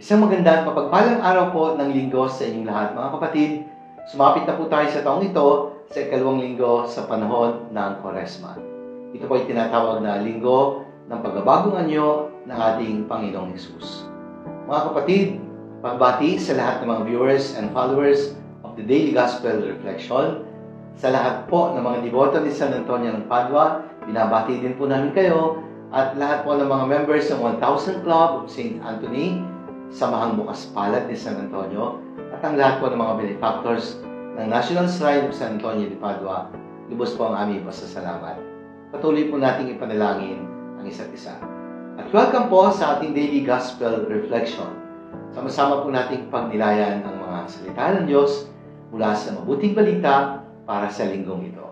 Isang maganda at mapagpalang araw po ng linggo sa inyong lahat, mga kapatid. Sumapit na po tayo sa taong ito sa ikalawang linggo sa panahon ng Kwaresma. Ito po ay tinatawag na linggo ng pagbabagong anyo ng ating Panginoong Hesus. Mga kapatid, pagbati sa lahat ng mga viewers and followers of the Daily Gospel Reflection. Sa lahat po ng mga deboto ni San Antonio ng Padua, binabati din po namin kayo at lahat po ng mga members ng 1000 Club of St. Anthony, Samahang Bukas Palad ni San Antonio, at ang lahat po ng mga benefactors ng National Shrine of San Antonio de Padua. Lubos po ang aming pasasalamat. Patuloy po nating ipanalangin ang isa't isa. At welcome po sa ating Daily Gospel Reflection. Sama-sama po nating pagnilayan ang mga salita ng Diyos mula sa mabuting balita para sa linggong ito.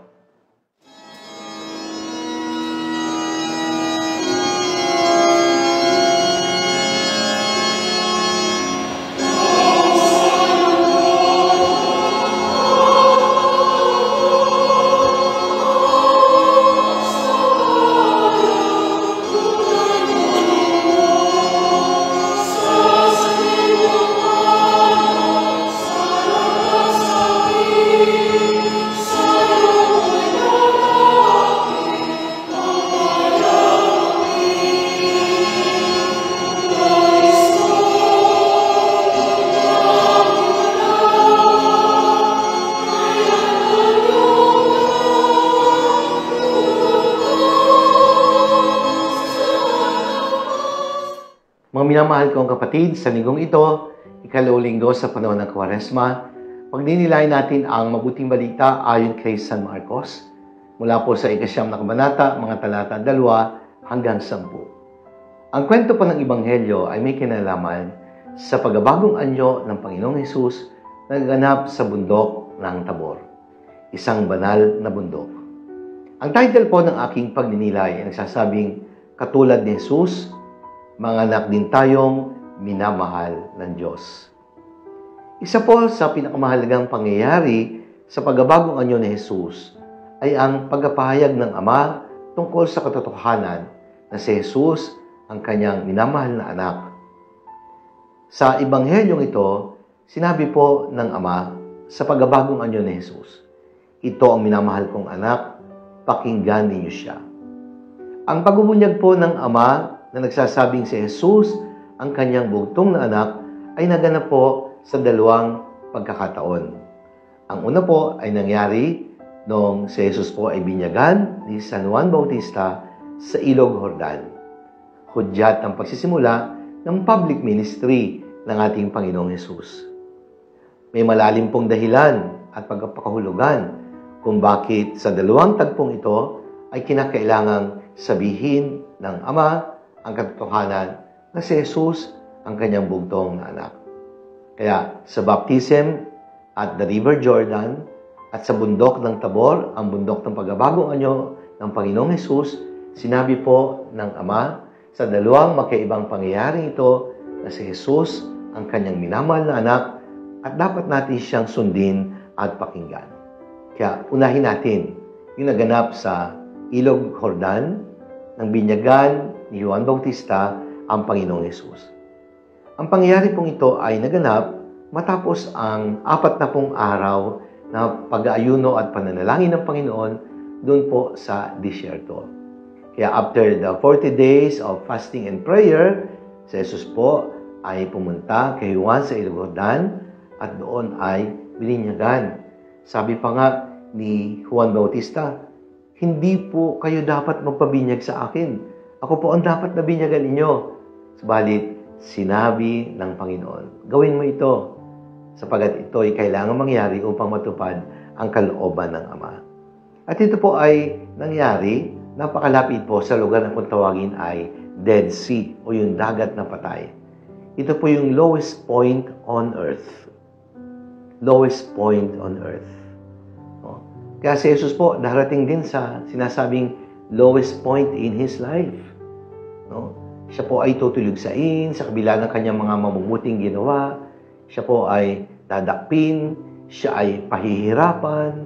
Mga minamahal kong kapatid, sa linggong ito, ikalawang linggo sa panahon ng Kwaresma, pagninilay natin ang mabuting balita ayon kay San Marcos, mula po sa 9 na kabanata, mga talata 2 hanggang 10. Ang kwento po ng Ebanghelyo ay may kinalaman sa pagbabagong anyo ng Panginoong Hesus na naganap sa bundok ng Tabor, isang banal na bundok. Ang title po ng aking pagninilay ay nagsasabing, katulad ni Hesus, mga anak din tayong minamahal ng Diyos. Isa po sa pinakamahalagang pangyayari sa pagbabagong anyo ni Hesus ay ang pagpapahayag ng Ama tungkol sa katotohanan na si Hesus ang kanyang minamahal na anak. Sa Ebanghelyong ito, sinabi po ng Ama sa pagbabagong anyo ni Hesus, "Ito ang minamahal kong anak, pakinggan ninyo siya." Ang pagbubunyag po ng Ama na nagsasabing si Hesus ang kanyang bugtong na anak ay naganap po sa dalawang pagkakataon. Ang una po ay nangyari noong si Hesus po ay binyagan ni San Juan Bautista sa Ilog Jordan. Hudyat ang pagsisimula ng public ministry ng ating Panginoong Hesus. May malalim pong dahilan at pagpapakahulugan kung bakit sa dalawang tagpong ito ay kinakailangang sabihin ng Ama ang katotohanan na si Hesus ang kanyang bugtong na anak. Kaya sa baptism at the River Jordan at sa bundok ng Tabor, ang bundok ng pagbabagong anyo ng Panginoong Hesus, sinabi po ng Ama sa dalawang magkaibang pangyayaring ito na si Hesus ang kanyang minamahal na anak at dapat natin siyang sundin at pakinggan. Kaya unahin natin yung naganap sa Ilog Jordan ng binyagan ni Juan Bautista ang Panginoong Hesus. Ang pangyayari pong ito ay naganap matapos ang 40 araw na pag-aayuno at pananalangin ng Panginoon doon po sa disyerto. Kaya after the 40 days of fasting and prayer, si Hesus po ay pumunta kay Juan sa Ilog Jordan at doon ay bininyagan. Sabi pa nga ni Juan Bautista, "Hindi po kayo dapat magpabinyag sa akin. Ako po ang dapat na binyagan ninyo." Subalit, sinabi ng Panginoon, "Gawin mo ito, sapagat ito ay kailangan mangyari upang matupad ang kalooban ng Ama." At ito po ay nangyari, napakalapit po sa lugar na kung tawagin ay Dead Sea o yung dagat na patay. Ito po yung lowest point on earth. Lowest point on earth. Kaya si Jesus po darating din sa sinasabing lowest point in His life. Siya po ay tutulugsain sa kabila ng kanyang mga mabubuting ginawa. Siya po ay dadakpin. Siya ay pahihirapan.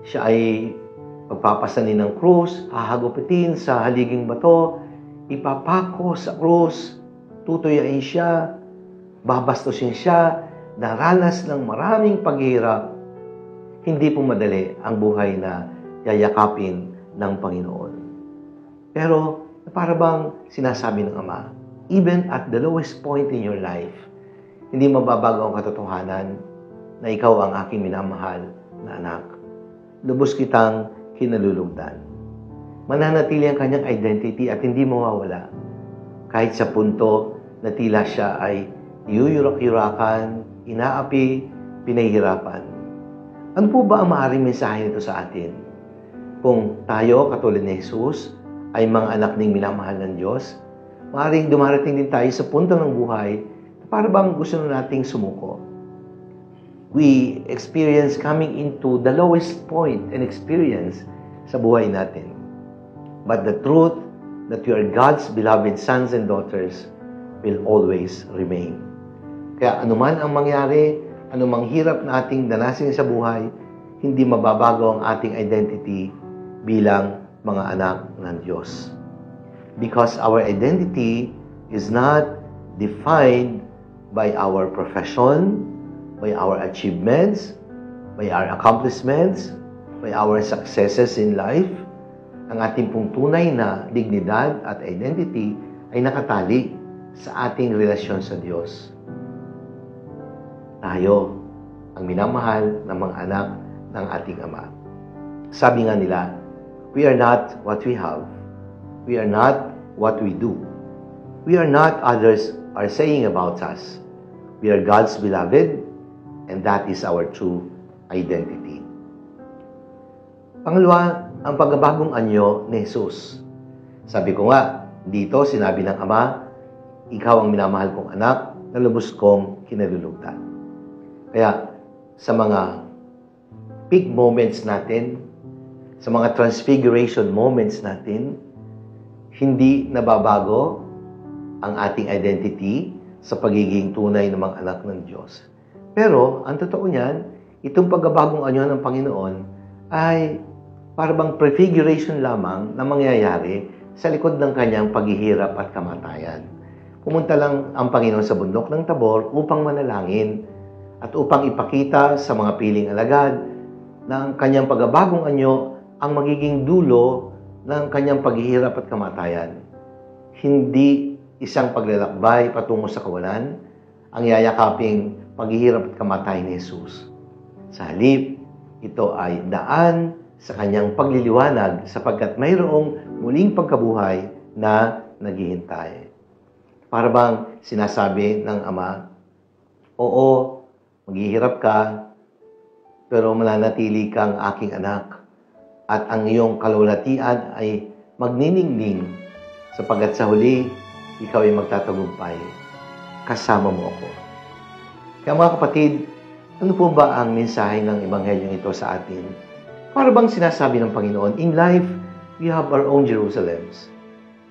Siya ay pagpapasanin ng krus, hahagupitin sa haliging bato, ipapako sa krus, tutuyain siya, babastusin siya, naranas ng maraming paghihirap. Hindi po madali ang buhay na yayakapin ng Panginoon. Pero para bang sinasabi ng Ama, even at the lowest point in your life, hindi mababago ang katotohanan na ikaw ang aking minamahal na anak. Lubos kitang kinalulugdan. Mananatili ang kanyang identity at hindi mawawala. Kahit sa punto na tila siya ay iyuyurak-yurakan, inaapi, pinahihirapan. Ano po ba ang maaaring mensahe nito sa atin? Kung tayo, katulad ni Jesus, ay mga anak ng minamahal ng Diyos, maaaring dumarating din tayo sa punto ng buhay na para bang gusto nating sumuko. We experience coming into the lowest point and experience sa buhay natin. But the truth that you are God's beloved sons and daughters will always remain. Kaya anuman ang mangyari, anumang hirap na ating danasin sa buhay, hindi mababago ang ating identity bilang mga anak ng Diyos. Because our identity is not defined by our profession, by our achievements, by our accomplishments, by our successes in life. Ang ating pong tunay na dignidad at identity ay nakatali sa ating relasyon sa Diyos. Tayo ang minamahal ng mga anak ng ating Ama. Sabi nga nila, we are not what we have. We are not what we do. We are not others are saying about us. We are God's beloved, and that is our true identity. Pangalawa, ang pagbabagong anyo ni Jesus. Sabi ko nga, dito sinabi ng Ama, ikaw ang minamahal kong anak, na lubos kong kinalulugdan. Kaya, sa mga peak moments natin, sa mga transfiguration moments natin, hindi nababago ang ating identity sa pagiging tunay ng mga anak ng Diyos. Pero, ang totoo niyan, itong pagbabagong anyo ng Panginoon ay parang prefiguration lamang na mangyayari sa likod ng kanyang paghihirap at kamatayan. Pumunta lang ang Panginoon sa bundok ng Tabor upang manalangin at upang ipakita sa mga piling alagad na ang kanyang pagbabagong anyo ang magiging dulo ng kanyang paghihirap at kamatayan. Hindi isang paglalakbay patungo sa kawalan ang yayakaping paghihirap at kamatayan ni Jesus. Sa halip, ito ay daan sa kanyang pagliliwanag sapagkat mayroong muling pagkabuhay na naghihintay. Para bang sinasabi ng Ama, oo, maghihirap ka, pero mananatili kang aking anak at ang iyong kalulatian ay magniningning sapagkat sa huli, ikaw ay magtatagumpay. Kasama mo ako. Kaya mga kapatid, ano po ba ang mensahe ng Ebanghelyong ito sa atin? Para bang sinasabi ng Panginoon, in life, we have our own Jerusalems.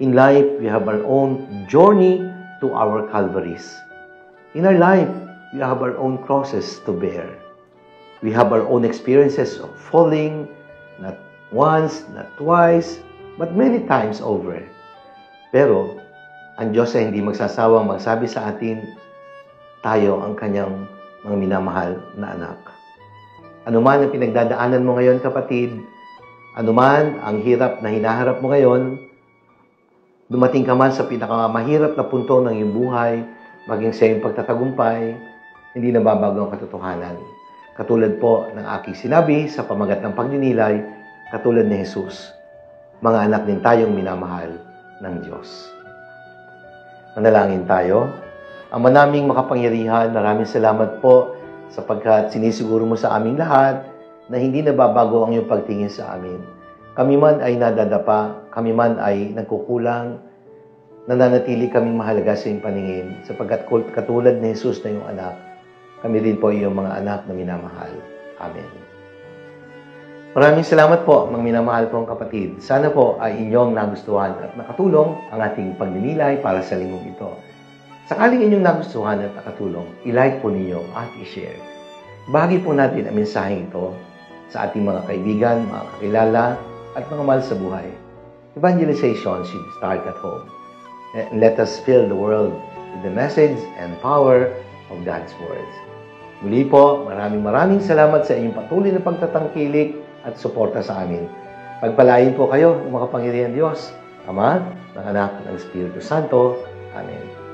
In life, we have our own journey to our Calvaries. In our life, we have our own crosses to bear. We have our own experiences of falling, not once, not twice, but many times over. Pero, ang Diyos ay hindi magsasawang magsabi sa atin, tayo ang kanyang mga minamahal na anak. Anuman ang pinagdadaanan mo ngayon, kapatid, anuman ang hirap na hinaharap mo ngayon, dumating ka man sa pinakamahirap na punto ng iyong buhay, maging sa iyong pagtatagumpay, hindi nababago ang katotohanan. Katulad po ng aking sinabi sa pamagat ng pagninilay, katulad ni Jesus, mga anak din tayong minamahal ng Diyos. Manalangin tayo. Ama naming makapangyarihan, maraming salamat po sapagkat sinisiguro mo sa aming lahat na hindi nababago ang iyong pagtingin sa amin. Kami man ay nadadapa, kami man ay nagkukulang, nananatili kaming mahalaga sa iyong paningin sapagkat katulad ni Jesus na iyong anak, kami rin po iyong mga anak na minamahal. Amen. Maraming salamat po, mga minamahal kong kapatid. Sana po ay inyong nagustuhan at nakatulong ang ating pagninilay para sa linggong ito. Sakaling inyong nagustuhan at nakatulong, i-like po ninyo at i-share. Bahagi po natin ang mensaheng ito sa ating mga kaibigan, mga kakilala, at mga mahal sa buhay. Evangelization should start at home. And let us fill the world with the message and power of God's words. Muli po, maraming salamat sa inyong patuloy na pagtatangkilik at suporta sa amin. Pagpalain po kayo ng makapangyarihan Diyos, Ama, ng Anak, ng Espiritu Santo. Amen.